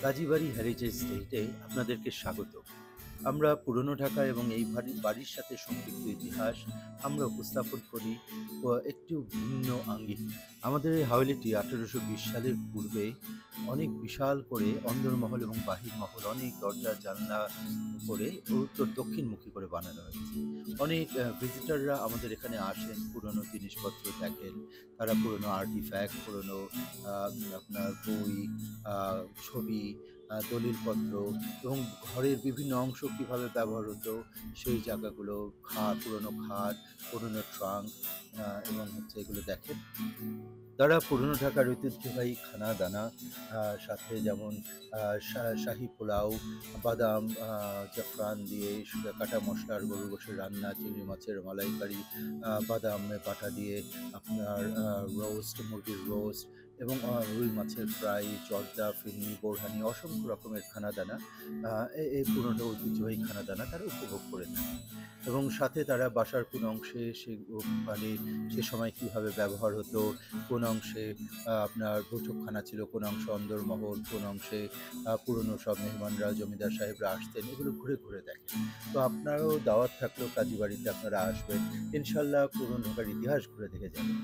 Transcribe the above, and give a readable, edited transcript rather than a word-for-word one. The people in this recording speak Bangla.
কাজীবাড়ি হেরিটেজ স্টেটে আপনাদেরকে স্বাগত। আমরা পুরনো ঢাকা এবং এই বাড়ির সাথে সম্পৃক্ত ইতিহাস আমরা উপস্থাপন করি একটু ভিন্ন আঙ্গিকে। আমাদের এই হাওয়ালিটি 1820 সালের পূর্বে অনেক বিশাল করে অন্দরমহল এবং বাহিরমহল অনেক দরজা জানলা করে উত্তর দক্ষিণমুখী করে বানানো হয়েছে। অনেক ভিজিটররা আমাদের এখানে আসেন, পুরনো জিনিসপত্র দেখেন। তারা পুরনো আর্টিফ্যাক্ট, পুরনো আপনার বই, ছবি, দলিলপত্র এবং ঘরের বিভিন্ন অংশ কিভাবে ব্যবহার হতো সেই জায়গাগুলো, পুরনো খাট, পুরনো ট্রাঙ্ক এবং হচ্ছে এগুলো দেখেন। তারা পুরনো ঢাকার ঐতিহ্যবাহী খানা দানা, সাথে যেমন শাহী পোলাও, বাদাম, জাফরান দিয়ে কাটা মশলার গরুর গোশের রান্না, চিংড়ি মাছের মালাইকারি, বাদাম বাটা দিয়ে আপনার রোস্ট, মুরগির রোস্ট এবং রুই মাছের ফ্রাই, জর্দা, ফিরনি, বোরহানি, অসংখ্য রকমের খানাদানা, এই পুরনো ঐতিহ্যবাহী খানাদানা তারা উপভোগ করে থাকে। এবং সাথে তারা বাসার কোন অংশে মানে সে সময় কীভাবে ব্যবহার হতো, কোন অংশে আপনার বৈঠকখানা ছিল, কোন অংশে অন্দরমহল, কোন অংশে পুরনো সব মেহমানরা, জমিদার সাহেবরা আসতেন, এগুলো ঘুরে ঘুরে দেখেন। তো আপনারও দাওয়াত থাকলো, কাজী বাড়িতে আপনারা আসবেন, ইনশাল্লাহ পুরনো ঢাকার ইতিহাস ঘুরে দেখে যাবেন।